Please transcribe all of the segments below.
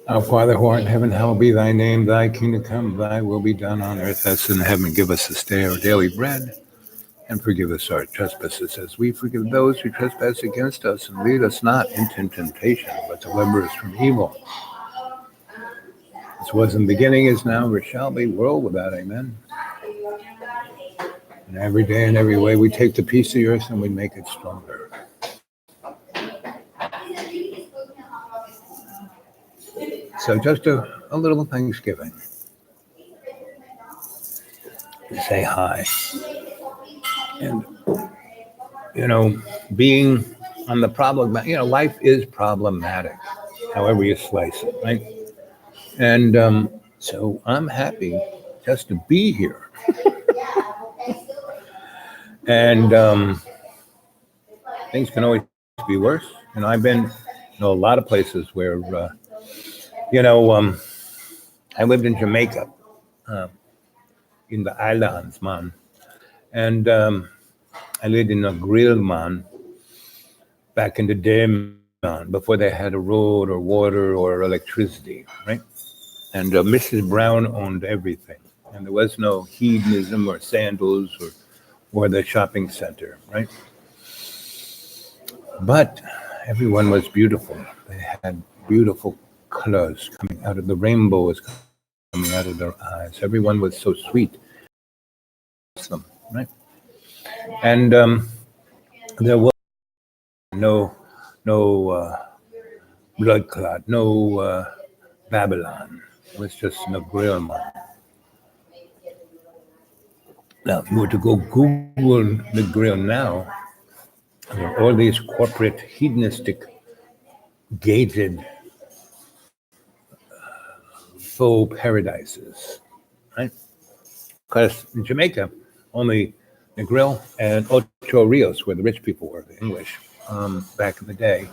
Our Father who art in heaven, hallowed be thy name. Thy kingdom come, thy will be done on earth as in heaven. Give us this day our daily bread, and forgive us our trespasses as we forgive those who trespass against us. And lead us not into temptation, but deliver us from evil. As was in the beginning, is now, ever shall be, world without amen. And every day and every way we take the peace of the earth and we make it stronger. So just a little Thanksgiving. Say hi. And, being on the problem, life is problematic, however you slice it, right? And so I'm happy just to be here. And things can always be worse. I've been a lot of places where, I lived in Jamaica, in the islands, man. And I lived in a grill, man, back in the day, man, before they had a road or water or electricity, right? And Mrs. Brown owned everything. And there was no hedonism or sandals or the shopping center, right? But everyone was beautiful. They had beautiful colors coming out of the rainbow was coming out of their eyes. Everyone was so sweet. Them, right? And there was no blood clot, no Babylon. It was just Negril, man. Now, if you were to go Google Negril now, there are all these corporate, hedonistic, gated, faux paradises, right? Because in Jamaica, only Negril and Ocho Rios, where the rich people were, the English, back in the day,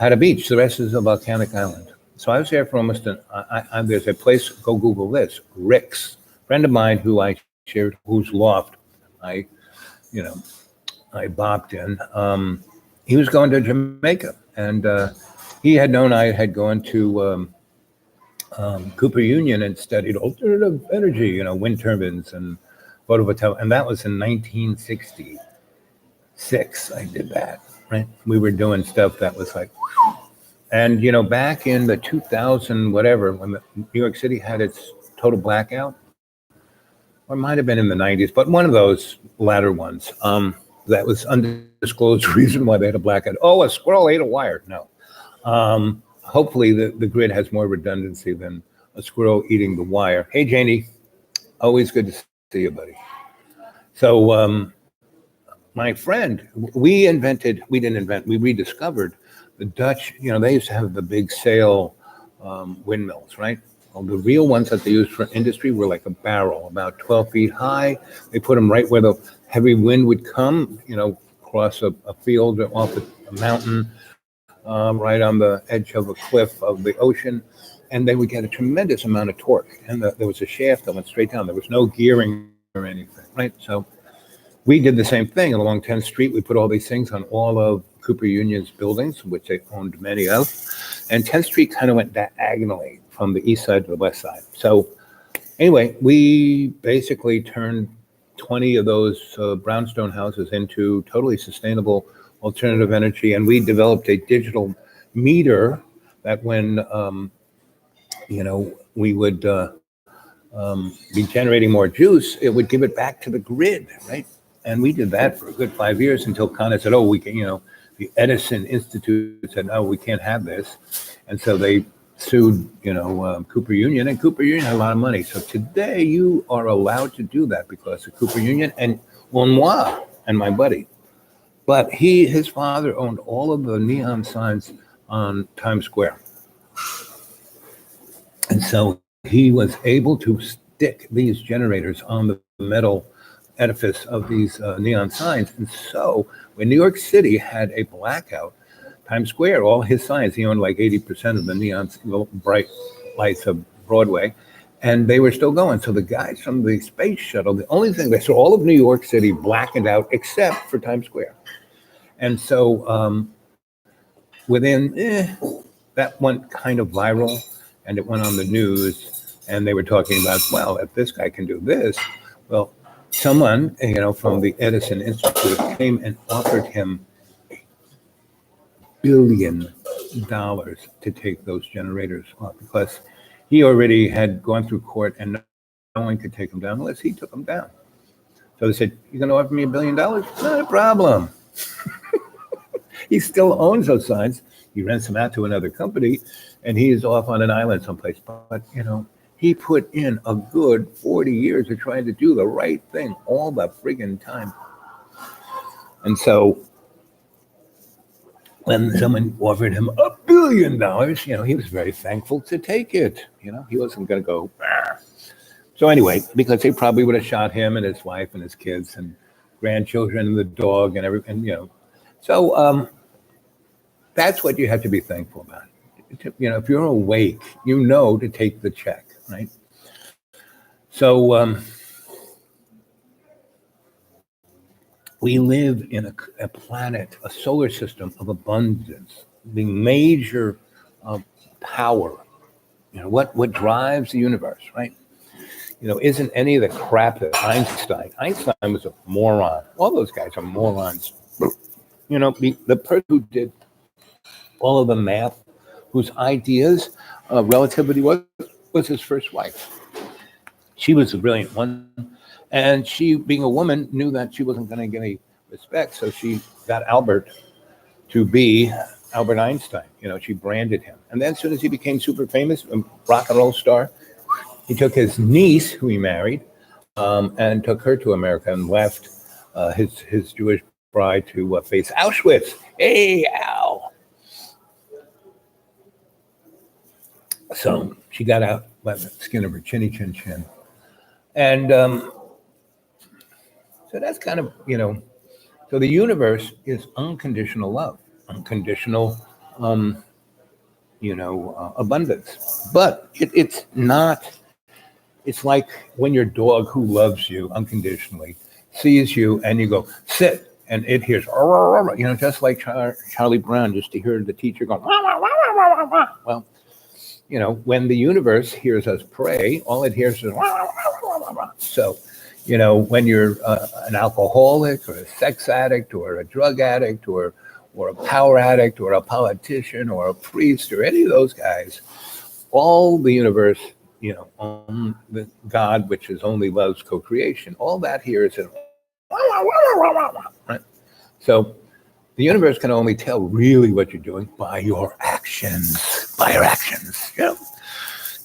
had a beach. The rest is a volcanic island. So I was there for almost there's a place, go Google this, Rick's, friend of mine who I shared, whose loft I bopped in. He was going to Jamaica, and he had known I had gone to Cooper Union and studied alternative energy, wind turbines and photovoltaic, and that was in 1966. I did that, right? We were doing stuff that was like, and back in the 2000 whatever, when New York City had its total blackout, or it might have been in the 90s, but one of those latter ones. That was undisclosed reason why they had a blackout. Oh, a squirrel ate a wire. No. Hopefully the grid has more redundancy than a squirrel eating the wire. Hey, Janie. Always good to see you, buddy. So my friend, we rediscovered the Dutch, they used to have the big sail windmills, right? Well, the real ones that they used for industry were like a barrel, about 12 feet high. They put them right where the heavy wind would come, across a field or off a mountain, right on the edge of a cliff of the ocean. And they would get a tremendous amount of torque. And there was a shaft that went straight down. There was no gearing or anything, right? So we did the same thing along 10th Street. We put all these things on all of Cooper Union's buildings, which they owned many of. And 10th Street kind of went diagonally from the east side to the west side. So anyway, we basically turned 20 of those brownstone houses into totally sustainable alternative energy. And we developed a digital meter that when, we would be generating more juice, it would give it back to the grid, right? And we did that for a good 5 years until Con Ed said, oh, we can, the Edison Institute said, no, we can't have this. And so they sued, Cooper Union, and Cooper Union had a lot of money. So today you are allowed to do that because of Cooper Union and moi and my buddy. But his father owned all of the neon signs on Times Square. And so he was able to stick these generators on the metal edifice of these neon signs. And so when New York City had a blackout, Times Square, all his signs, he owned like 80% of the neon bright lights of Broadway, and they were still going. So the guys from the space shuttle, the only thing, they saw all of New York City blackened out except for Times Square. And so within, that went kind of viral. and it went on the news, and they were talking about, well, if this guy can do this, well, someone, from the Edison Institute came and offered him $1 billion to take those generators off because he already had gone through court and no one could take them down unless he took them down. So they said, "You're going to offer me $1 billion? Not a problem." He still owns those signs. He rents them out to another company, and he is off on an island someplace. But he put in a good 40 years of trying to do the right thing all the friggin' time. And so when someone offered him $1 billion, he was very thankful to take it. He wasn't going to go. Bah. So anyway, because they probably would have shot him and his wife and his kids and grandchildren and the dog and everything, So that's what you have to be thankful about. If you're awake, to take the check, right? So we live in a planet, a solar system of abundance. The major power, what drives the universe, right? Isn't any of the crap that Einstein was a moron. All those guys are morons. The person who did all of the math, whose ideas relativity was his first wife. She was a brilliant one. And she, being a woman, knew that she wasn't going to get any respect. So she got Albert to be Albert Einstein. She branded him. And then as soon as he became super famous, a rock and roll star, he took his niece, who he married, and took her to America and left his Jewish bride to face Auschwitz. Hey, Al. So she got out by the skin of her chinny chin chin. And so that's kind of, so the universe is unconditional love, unconditional, abundance. But it's not. It's like when your dog who loves you unconditionally sees you and you go, sit, and it hears, just like Charlie Brown, just to hear the teacher going, well, when the universe hears us pray, all it hears is, so, when you're an alcoholic or a sex addict or a drug addict or a power addict or a politician or a priest or any of those guys, all the universe, the God, which is only love's co-creation, all that here is right? So the universe can only tell really what you're doing by your actions.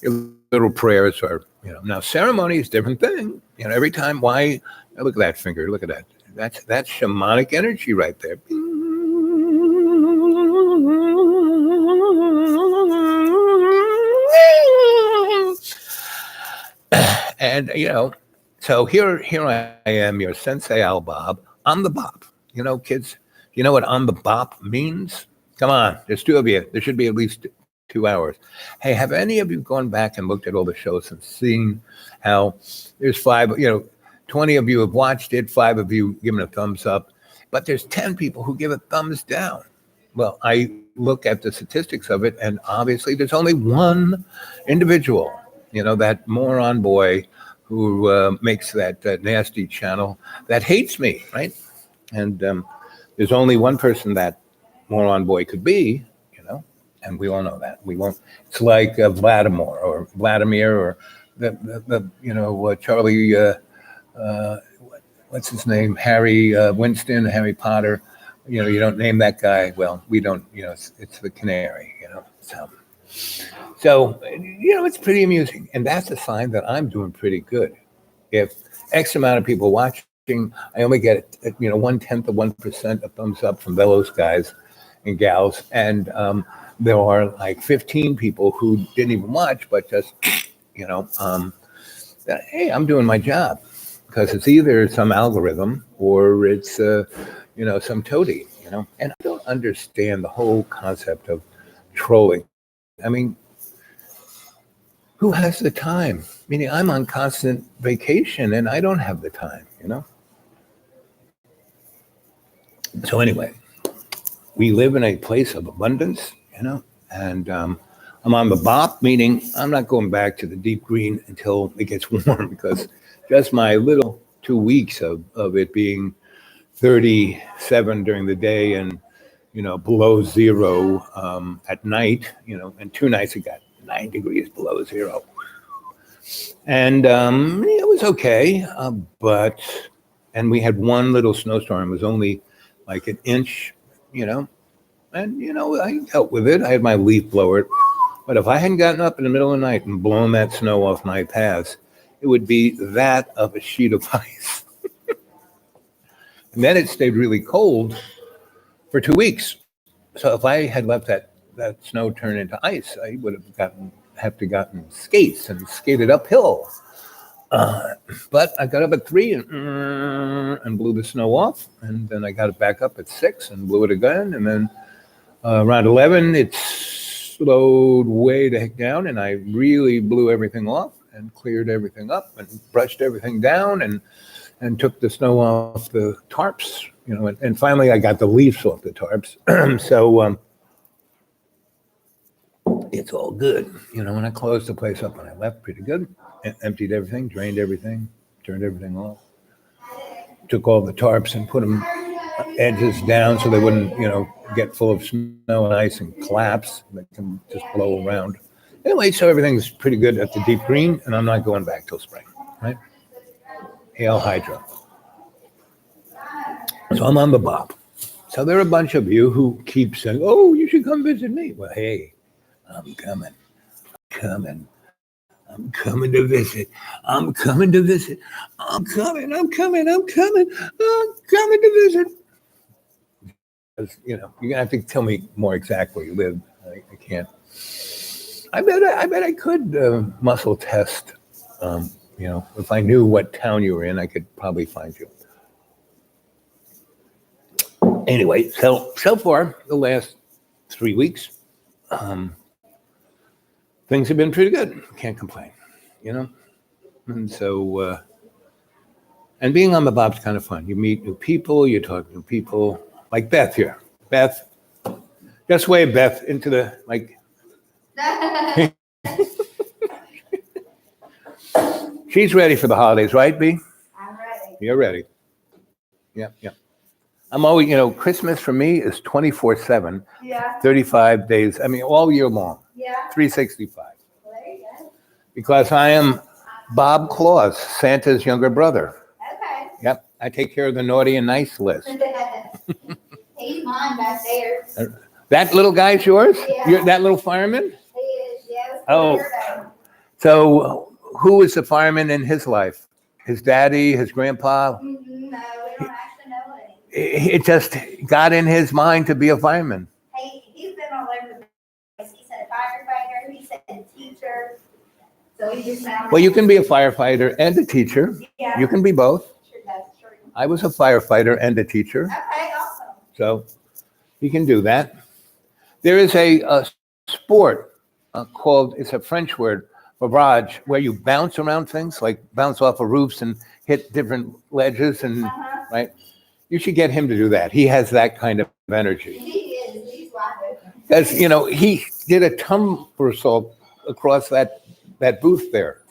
Your little prayers are, now ceremony is a different thing. Every time, why, look at that finger, look at that. That's shamanic energy right there. And, so here I am, your Sensei Al Bob. I'm the Bob. Kids, you know what I'm the Bop means? Come on, there's two of you. There should be at least 2 hours. Hey, have any of you gone back and looked at all the shows and seen how there's 20 of you have watched it, 5 of you given a thumbs up, but there's 10 people who give a thumbs down. Well, I look at the statistics of it, and obviously there's only one individual, that moron boy who makes that nasty channel that hates me, right? And there's only one person that moron boy could be, and we all know that. We won't. It's like Vladimir or the Charlie. What's his name? Harry Winston, Harry Potter. You don't name that guy. Well, we don't. It's the canary. So it's pretty amusing, and that's a sign that I'm doing pretty good. If X amount of people watching, I only get 1/10 of 1% of thumbs up from those guys and gals, and there are like 15 people who didn't even watch, but just that, hey, I'm doing my job, because it's either some algorithm or it's some toady, And I don't understand the whole concept of trolling. I mean, who has the time? Meaning, I'm on constant vacation and I don't have the time, So anyway, we live in a place of abundance, and I'm on the BOP, meaning I'm not going back to the deep green until it gets warm because just my little 2 weeks of it being 37 during the day and, below zero at night, and 2 nights it got 9 degrees below zero. And it was okay, and we had one little snowstorm. It was only like an inch, and, I dealt with it. I had my leaf blower. But if I hadn't gotten up in the middle of the night and blown that snow off my paths, it would be that of a sheet of ice. And then it stayed really cold for 2 weeks. So if I had let that snow turn into ice, I would have gotten skates and skated uphill. But I got up at 3 and blew the snow off. And then I got it back up at 6 and blew it again. And then around 11, it slowed way the heck down. And I really blew everything off and cleared everything up and brushed everything down and took the snow off the tarps, and finally I got the leaves off the tarps. So it's all good. When I closed the place up and I left pretty good, emptied everything, drained everything, turned everything off, took all the tarps and put them edges down so they wouldn't, get full of snow and ice and collapse. They can just blow around. Anyway, so everything's pretty good at the deep green, and I'm not going back till spring, right? Hail Hydra. So I'm on the BOP. So there are a bunch of you who keep saying, oh, you should come visit me. Well, hey, I'm coming to visit. I'm coming to visit. I'm coming to visit. Because, you're going to have to tell me more exactly where you live. I can't. I bet I could muscle test. If I knew what town you were in, I could probably find you. Anyway, so far, the last 3 weeks, things have been pretty good. Can't complain, And so, and being on the BOP's kind of fun. You meet new people, you talk to new people, like Beth here. Beth, just wave Beth into the, She's ready for the holidays, right, B? I'm ready. You're ready. Yeah. I'm always, Christmas for me is 24/7, 35 days. I mean, all year long. 365. There you go. Because I am Bob Claus, Santa's younger brother. Okay. Yep. I take care of the naughty and nice list. He's mine back there. That little guy's yours? Yeah. That little fireman? He is, yes. Oh. So who was the fireman in his life? His daddy, his grandpa? No, we don't actually know any. It just got in his mind to be a fireman. He's been all over the place. He said firefighter, he said teacher. So he just found. Well, you can be a firefighter and a teacher. Yeah. You can be both. Sure, that's true. I was a firefighter and a teacher. Okay, awesome. So you can do that. There is a sport called, it's a French word, barrage, where you bounce around things, like bounce off of roofs and hit different ledges and, right? You should get him to do that. He has that kind of energy. He is. He's wonderful. Because, he did a somersault across that booth there.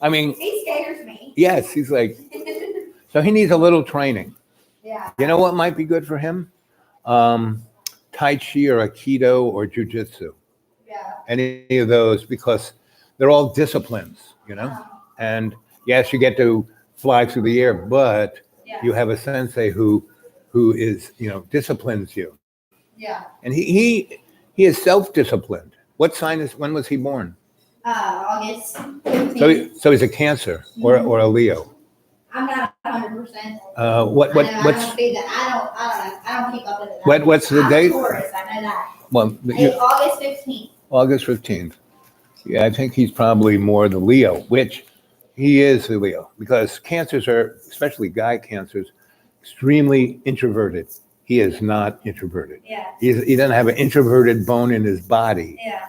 I mean. He scares me. Yes, he's like, so he needs a little training. Yeah. You know what might be good for him? Tai Chi or Aikido or Jiu-Jitsu. Yeah. Any of those, because they're all disciplines, And yes, you get to fly through the air, but you have a sensei who is, disciplines you. Yeah. And he is self-disciplined. What sign when was he born? August 15th. So he's a Cancer or a Leo. I'm not 100%. What's I don't keep up with it. What's the date? Taurus, I know that. Well, It's August 15th. August 15th. Yeah, I think he's probably more the Leo, which he is the Leo, because Cancers are, especially guy Cancers, extremely introverted. He is not introverted. Yeah. He doesn't have an introverted bone in his body. Yeah.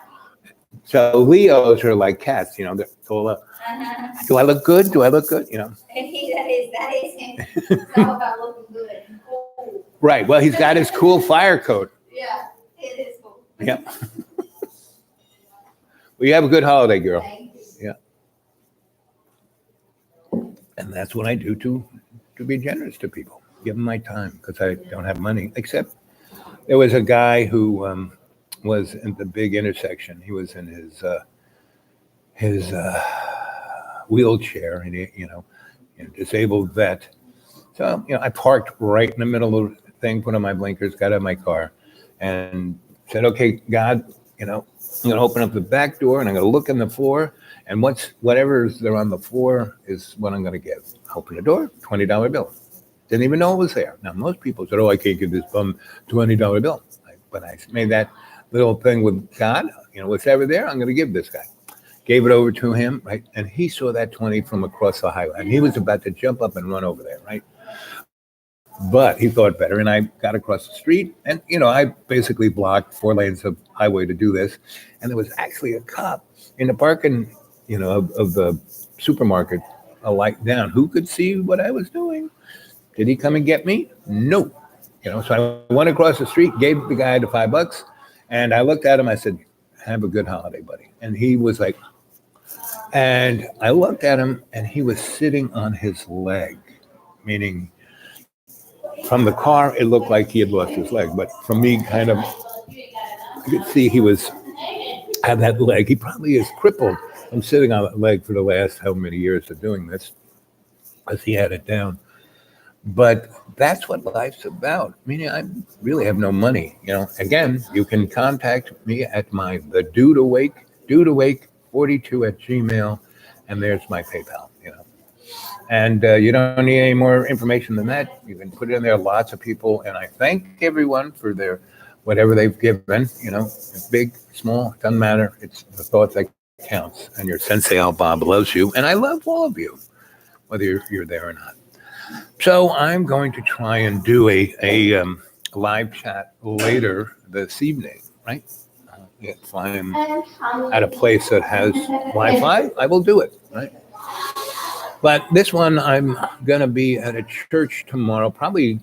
So Leos are like cats, they're all up. Do I look good? Do I look good? That is him. It's all about looking good and cool. Right. Well, he's got his cool fire coat. Yeah, it is cool. Yep. Well, you have a good holiday, girl. Thank you. Yeah. And that's what I do to be generous to people. Give them my time because I don't have money. Except there was a guy who was in the big intersection. He was in his wheelchair, and disabled vet. So I parked right in the middle of the thing, put on my blinkers, got out of my car, and said, "Okay, God, I'm going to open up the back door and I'm going to look on the floor, and whatever's there on the floor is what I'm going to give." Open the door, $20 bill. Didn't even know it was there. Now most people said, "Oh, I can't give this bum $20 bill," but I made that little thing with God. What's ever there, I'm going to give this guy. Gave it over to him, right? And he saw that 20 from across the highway, and he was about to jump up and run over there, right? But he thought better, and I got across the street, and I basically blocked 4 lanes of highway to do this, and there was actually a cop in the parking, of the supermarket, a light down. Who could see what I was doing? Did he come and get me? No. So I went across the street, gave the guy the $5, and I looked at him. I said, "Have a good holiday, buddy." And he was like, and I looked at him, and he was sitting on his leg, meaning from the car, it looked like he had lost his leg. But from me, kind of, I could see he had that leg. He probably is crippled from sitting on that leg for the last how many years of doing this, as he had it down. But that's what life's about. Meaning, I really have no money. Again, you can contact me at the Dude Awake 42@gmail, and there's my PayPal. And you don't need any more information than that. You can put it in there. Lots of people, and I thank everyone for their whatever they've given. Big, small, doesn't matter. It's the thought that counts. And your Sensei Al Bob loves you, and I love all of you, whether you're there or not. So I'm going to try and do a live chat later this evening, right? If I'm at a place that has Wi-Fi, I will do it, right? But this one, I'm going to be at a church tomorrow, probably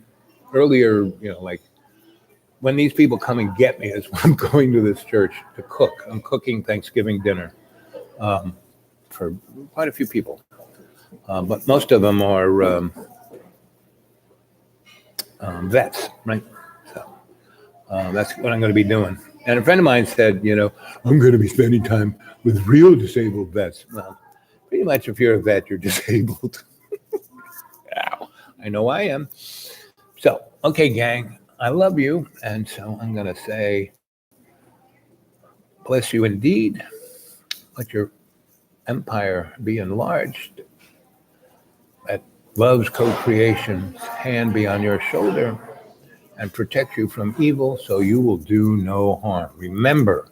earlier, like when these people come and get me is when I'm going to this church to cook. I'm cooking Thanksgiving dinner for quite a few people. But most of them are vets, right? So that's what I'm going to be doing. And a friend of mine said, "I'm going to be spending time with real disabled vets." Well, pretty much if you're a vet, you're disabled. Ow. I know I am. So, okay, gang, I love you. And so I'm going to say, bless you indeed. Let your empire be enlarged. Let love's co-creation's hand be on your shoulder and protect you from evil so you will do no harm. Remember,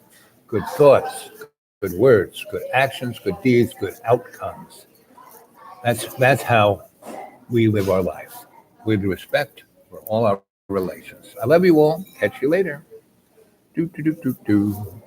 good thoughts, good words, good actions, good deeds, good outcomes. That's how we live our life, with respect for all our relations. I love you all. Catch you later. Do, do, do, do, do.